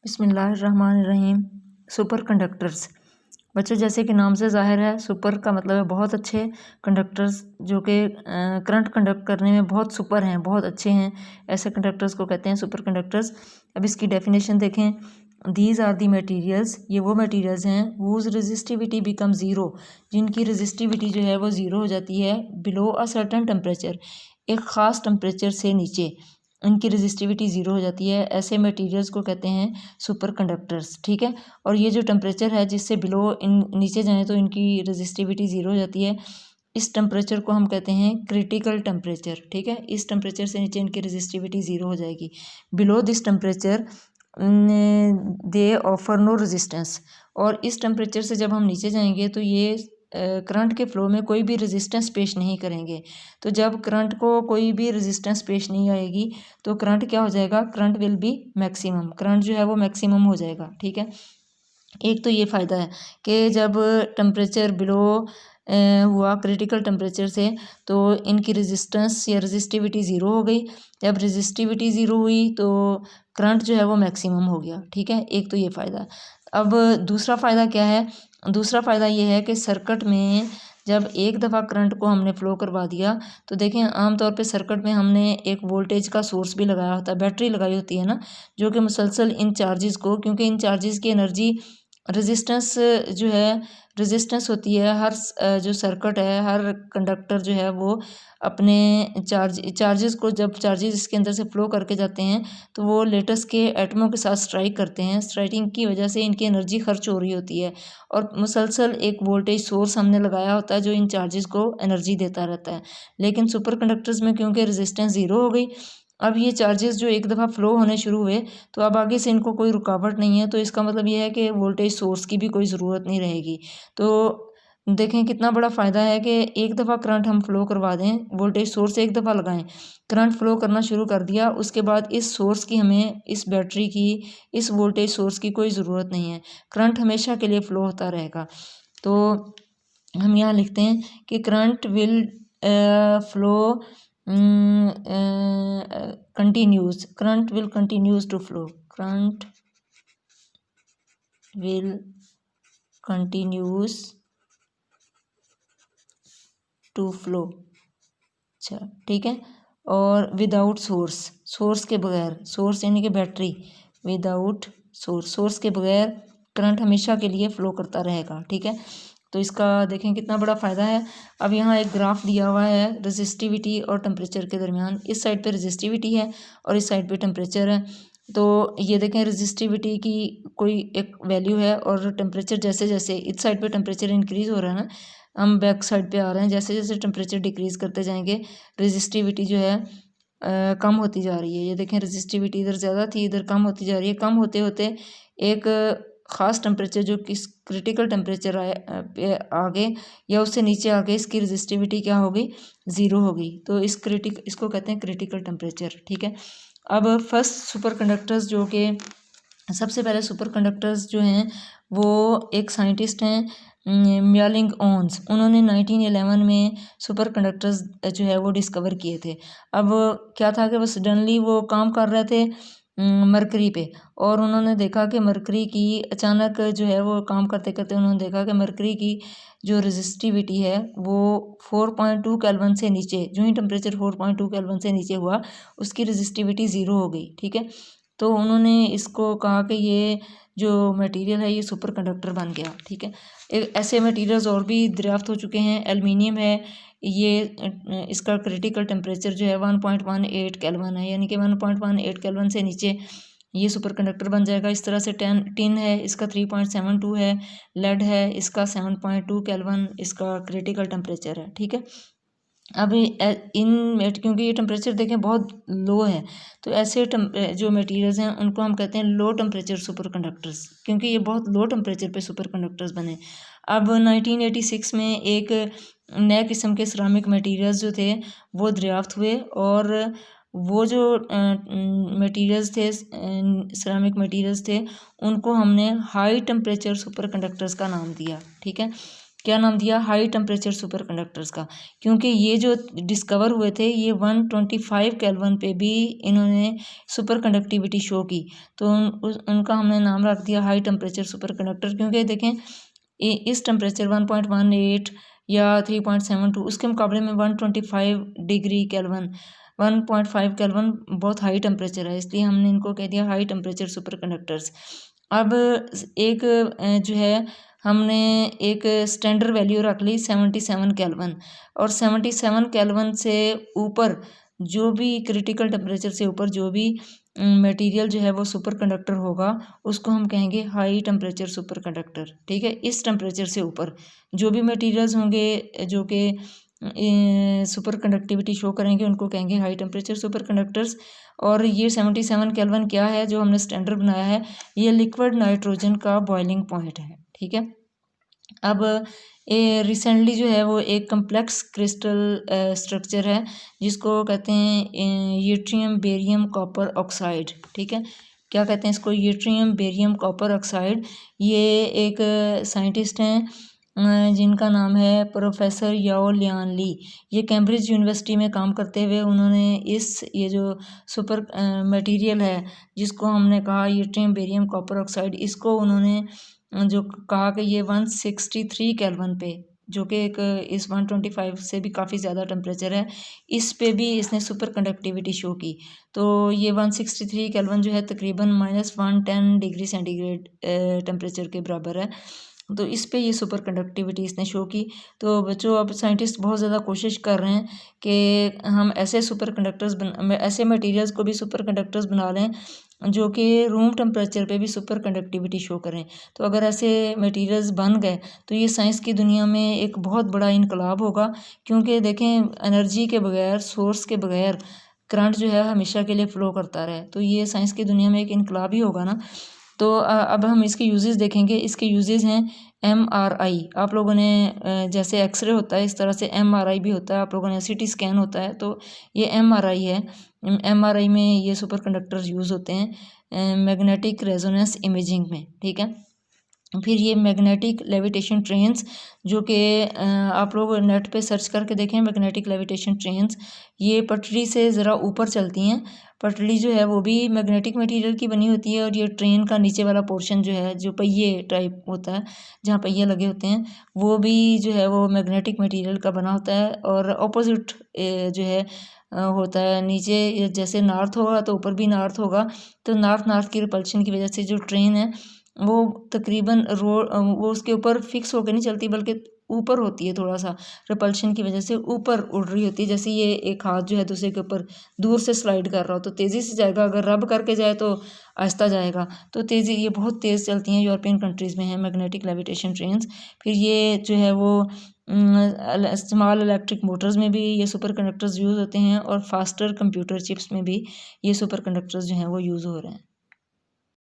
बिस्मिल्लाहिर्रहमानिर्रहीम। Super conductors. बच्चों, जैसे कि नाम से ज़ाहिर है, सुपर का मतलब है बहुत अच्छे कंडक्टर्स, जो कि करंट कंडक्ट करने में बहुत सुपर हैं, बहुत अच्छे हैं। ऐसे कंडक्टर्स को कहते हैं सुपर कंडक्टर्स। अब इसकी डेफिनेशन देखें। दीज आर दी मटीरियल्स, ये वो मटीरियल्स हैं वूज रेजिस्टिविटी बिकम ज़ीरो, जिनकी रेजिस्टिविटी जो है वो ज़ीरो हो जाती है बिलो अ सर्टन टेम्परेचर, एक ख़ास टेम्परेचर से नीचे इनकी रेजिस्टिविटी ज़ीरो हो जाती है। ऐसे मटेरियल्स को कहते हैं सुपर कंडक्टर्स। ठीक है। और ये जो टेम्परेचर है जिससे बिलो इन नीचे जाएँ तो इनकी रेजिस्टिविटी ज़ीरो हो जाती है, इस टेम्परेचर को हम कहते हैं क्रिटिकल टेम्परेचर। ठीक है। इस टेम्परेचर से नीचे इनकी रेजिस्टिविटी ज़ीरो हो जाएगी। Below this temperature they offer no resistance, और इस टेम्परेचर से जब हम नीचे जाएंगे तो ये करंट के फ्लो में कोई भी रेजिस्टेंस पेश नहीं करेंगे। तो जब करंट को कोई भी रेजिस्टेंस पेश नहीं आएगी तो करंट क्या हो जाएगा, current will be maximum, current जो है वो मैक्सिमम हो जाएगा। ठीक है। एक तो ये फ़ायदा है कि जब टेम्परेचर बिलो हुआ क्रिटिकल टेम्परेचर से तो इनकी रेजिस्टेंस या रेजिस्टिविटी ज़ीरो हो गई। जब रेजिस्टिविटी ज़ीरो हुई तो करंट जो है वो मैक्सिमम हो गया। ठीक है। एक तो ये फ़ायदा। अब दूसरा फ़ायदा क्या है, दूसरा फ़ायदा ये है कि सर्किट में जब एक दफ़ा करंट को हमने फ़्लो करवा दिया तो देखें, आमतौर पे सर्किट में हमने एक वोल्टेज का सोर्स भी लगाया होता है, बैटरी लगाई होती है ना, जो कि मुसलसल इन चार्जेस को, क्योंकि इन चार्जेस की एनर्जी रेजिस्टेंस जो है, रेजिस्टेंस होती है हर जो सर्किट है, हर कंडक्टर जो है वो अपने चार्जेस को, जब चार्जेस इसके अंदर से फ्लो करके जाते हैं तो वो लेटस के एटमों के साथ स्ट्राइक करते हैं। स्ट्राइकिंग की वजह से इनकी एनर्जी खर्च हो रही होती है और मुसलसल एक वोल्टेज सोर्स हमने लगाया होता है जो इन चार्जेस को एनर्जी देता रहता है। लेकिन सुपर कंडक्टर्स में क्योंकि रेजिस्टेंस ज़ीरो हो गई, अब ये चार्जेस जो एक दफ़ा फ्लो होने शुरू हुए तो अब आगे से इनको कोई रुकावट नहीं है, तो इसका मतलब ये है कि वोल्टेज सोर्स की भी कोई ज़रूरत नहीं रहेगी। तो देखें कितना बड़ा फ़ायदा है कि एक दफ़ा करंट हम फ्लो करवा दें, वोल्टेज सोर्स एक दफ़ा लगाएं, करंट फ्लो करना शुरू कर दिया, उसके बाद इस सोर्स की, हमें इस बैटरी की, इस वोल्टेज सोर्स की कोई ज़रूरत नहीं है, करंट हमेशा के लिए फ़्लो होता रहेगा। तो हम यहाँ लिखते हैं कि current will flow continues, current will continues to flow, current will continues to flow। अच्छा, ठीक है। और विदाउट सोर्स, सोर्स के बगैर, सोर्स यानी कि बैटरी, विदाउट सोर्स, सोर्स के बगैर करंट हमेशा के लिए फ्लो करता रहेगा। ठीक है। तो इसका देखें कितना बड़ा फ़ायदा है। अब यहाँ एक ग्राफ दिया हुआ है रेजिस्टिविटी और टेम्परेचर के दरमियान, इस साइड पे रेजिस्टिविटी है और इस साइड पे टेम्परेचर है। तो ये देखें रेजिस्टिविटी की कोई एक वैल्यू है और टेम्परेचर जैसे जैसे इस साइड पे टेम्परेचर इंक्रीज़ हो रहा है ना, हम बैक साइड पे आ रहे हैं, जैसे जैसे टेम्परेचर डिक्रीज़ करते जाएंगे रेजिस्टिविटी जो है कम होती जा रही है। ये देखें रेजिस्टिविटी इधर ज़्यादा थी, इधर कम होती जा रही है। कम होते होते एक ख़ास टेम्परेचर जो किस क्रिटिकल टेम्परेचर आगे या उससे नीचे आगे इसकी रेजिस्टिविटी क्या हो गई, ज़ीरो हो गई। तो इसको कहते हैं क्रिटिकल टेम्परेचर। ठीक है। अब फर्स्ट सुपर कंडक्टर्स, जो कि सबसे पहले सुपर कंडक्टर्स जो हैं वो एक साइंटिस्ट हैं म्यालिंग ओन्स, उन्होंने 1911 में सुपर कंडक्टर्स जो है वो डिस्कवर किए थे। अब क्या था कि वो सडनली वो काम कर रहे थे मरकरी पे, और उन्होंने देखा कि मरकरी की अचानक जो है वो काम करते करते उन्होंने देखा कि मरकरी की जो रेजिस्टिविटी है वो 4.2 केल्विन से नीचे, जो ही टेम्परेचर 4.2 केल्विन से नीचे हुआ उसकी रेजिस्टिविटी ज़ीरो हो गई। ठीक है। तो उन्होंने इसको कहा कि ये जो मटेरियल है ये सुपर कंडक्टर बन गया। ठीक है। ऐसे मटेरियल्स और भी दरियाफ्त हो चुके हैं। एल्युमिनियम है, ये इसका क्रिटिकल टेम्परेचर जो है 1.18 केल्विन है, यानी कि 1.18 केल्विन से नीचे ये सुपर कंडक्टर बन जाएगा। इस तरह से टिन है, इसका 3.72 है, लेड है, इसका 7.2 केल्विन इसका क्रिटिकल टेम्परेचर है। ठीक है। अब क्योंकि ये टेम्परेचर देखें बहुत लो है, तो ऐसे जो मटेरियल्स हैं उनको हम कहते हैं लो टेम्परेचर सुपर कंडक्टर्स, क्योंकि ये बहुत लो टेम्परेचर पे सुपर कंडक्टर्स बने। अब 1986 में एक नए किस्म के सिरामिक मटेरियल्स जो थे वो दरियाफ्त हुए, और वो जो मटेरियल्स थे, सिरामिक मटेरियल्स थे, उनको हमने हाई टेम्परेचर सुपर कंडक्टर्स का नाम दिया। ठीक है। क्या नाम दिया, हाई टेम्परेचर सुपर कंडक्टर्स का, क्योंकि ये जो डिस्कवर हुए थे ये 125 केल्विन पे भी इन्होंने सुपर कंडक्टिविटी शो की, तो उनका हमने नाम रख दिया हाई टेम्परेचर सुपर कंडक्टर। क्योंकि देखें इस टेम्परेचर 1.18 या 3.72 उसके मुकाबले में 125 डिग्री केल्विन 1.5 केल्विन बहुत हाई टेम्परेचर है, इसलिए हमने इनको कह दिया हाई टेम्परेचर सुपर कंडक्टर्स। अब एक जो है हमने एक स्टैंडर्ड वैल्यू रख ली 77 केल्विन, और 77 केल्विन से ऊपर जो भी क्रिटिकल टेम्परेचर से ऊपर जो भी मटेरियल जो है वो सुपर कंडक्टर होगा उसको हम कहेंगे हाई टेम्परेचर सुपर कंडक्टर। ठीक है, इस टेम्परेचर से ऊपर जो भी मटेरियल्स होंगे जो कि सुपर कंडक्टिविटी शो करेंगे उनको कहेंगे हाई टेम्परेचर सुपर कंडक्टर्स। और ये 77 केल्विन क्या है जो हमने स्टैंडर्ड बनाया है, ये लिक्विड नाइट्रोजन का बॉइलिंग पॉइंट है। ठीक है, अब रिसेंटली जो है वो एक कम्प्लेक्स क्रिस्टल स्ट्रक्चर है जिसको कहते हैं यूट्रियम बेरियम कॉपर ऑक्साइड। ठीक है, क्या कहते हैं इसको, यूट्रियम बेरियम कॉपर ऑक्साइड। ये एक साइंटिस्ट हैं जिनका नाम है प्रोफेसर याओ लियान ली। ये कैम्ब्रिज यूनिवर्सिटी में काम करते हुए उन्होंने ये जो सुपर मटेरियल है जिसको हमने कहा यूट्रियम बेरियम कॉपर ऑक्साइड, इसको उन्होंने जो कहा कि ये 163 केल्विन पे, जो कि एक इस 125 से भी काफ़ी ज़्यादा टेम्परेचर है, इस पे भी इसने सुपर कंडक्टिविटी शो की। तो ये 163 केल्विन जो है तकरीबन -110 डिग्री सेंटीग्रेड टेम्परेचर के बराबर है, तो इस पे ये सुपर कंडक्टिविटी इसने शो की। तो बच्चों अब साइंटिस्ट बहुत ज़्यादा कोशिश कर रहे हैं कि हम ऐसे सुपर कंडक्टर्स ऐसे मटेरियल्स को भी सुपर कंडक्टर्स बना लें जो कि रूम टेम्परेचर पे भी सुपर कंडक्टिविटी शो करें। तो अगर ऐसे मटेरियल्स बन गए तो ये साइंस की दुनिया में एक बहुत बड़ा इनकलाब होगा, क्योंकि देखें एनर्जी के बगैर, सोर्स के बगैर करंट जो है हमेशा के लिए फ़्लो करता रहे, तो ये साइंस की दुनिया में एक इनकलाब ही होगा ना। तो अब हम इसके यूजेस देखेंगे। इसके यूजेस हैं MRI। आप लोगों ने जैसे एक्सरे होता है इस तरह से MRI भी होता है, आप लोगों ने CT स्कैन होता है, तो ये MRI है। MRI में ये सुपर कंडक्टर्स यूज़ होते हैं मैग्नेटिक रेजोनेंस इमेजिंग में। ठीक है, फिर ये मैग्नेटिक लेविटेशन ट्रेन्स, जो कि आप लोग नेट पे सर्च करके देखें मैग्नेटिक लेविटेशन ट्रेन्स, ये पटरी से ज़रा ऊपर चलती हैं। पटरी जो है वो भी मैग्नेटिक मटेरियल की बनी होती है, और ये ट्रेन का नीचे वाला पोर्शन जो है, जो पहिए टाइप होता है जहाँ पहिए लगे होते हैं, वो भी जो है वो मैग्नेटिक मटेरियल का बना होता है। और ऑपोजिट जो है होता है, नीचे जैसे नॉर्थ होगा तो ऊपर भी नॉर्थ होगा, तो नॉर्थ की रिपल्शन की वजह से जो ट्रेन है वो तकरीबन वो उसके ऊपर फिक्स होकर नहीं चलती, बल्कि ऊपर होती है, थोड़ा सा रिपल्शन की वजह से ऊपर उड़ रही होती है। जैसे ये एक हाथ जो है दूसरे के ऊपर दूर से स्लाइड कर रहा हो तो तेज़ी से जाएगा, अगर रब करके जाए तो आहिस्ता जाएगा। तो तेज़ी, ये बहुत तेज़ चलती हैं, यूरोपियन कंट्रीज़ में है मैग्नेटिक लेविटेशन ट्रेन्स। फिर ये जो है वो स्मॉल इलेक्ट्रिक मोटर्स में भी ये सुपर कंडक्टर्स यूज़ होते हैं, और फास्टर कंप्यूटर चिप्स में भी ये सुपर कंडक्टर्स जो हैं वो यूज़ हो रहे हैं।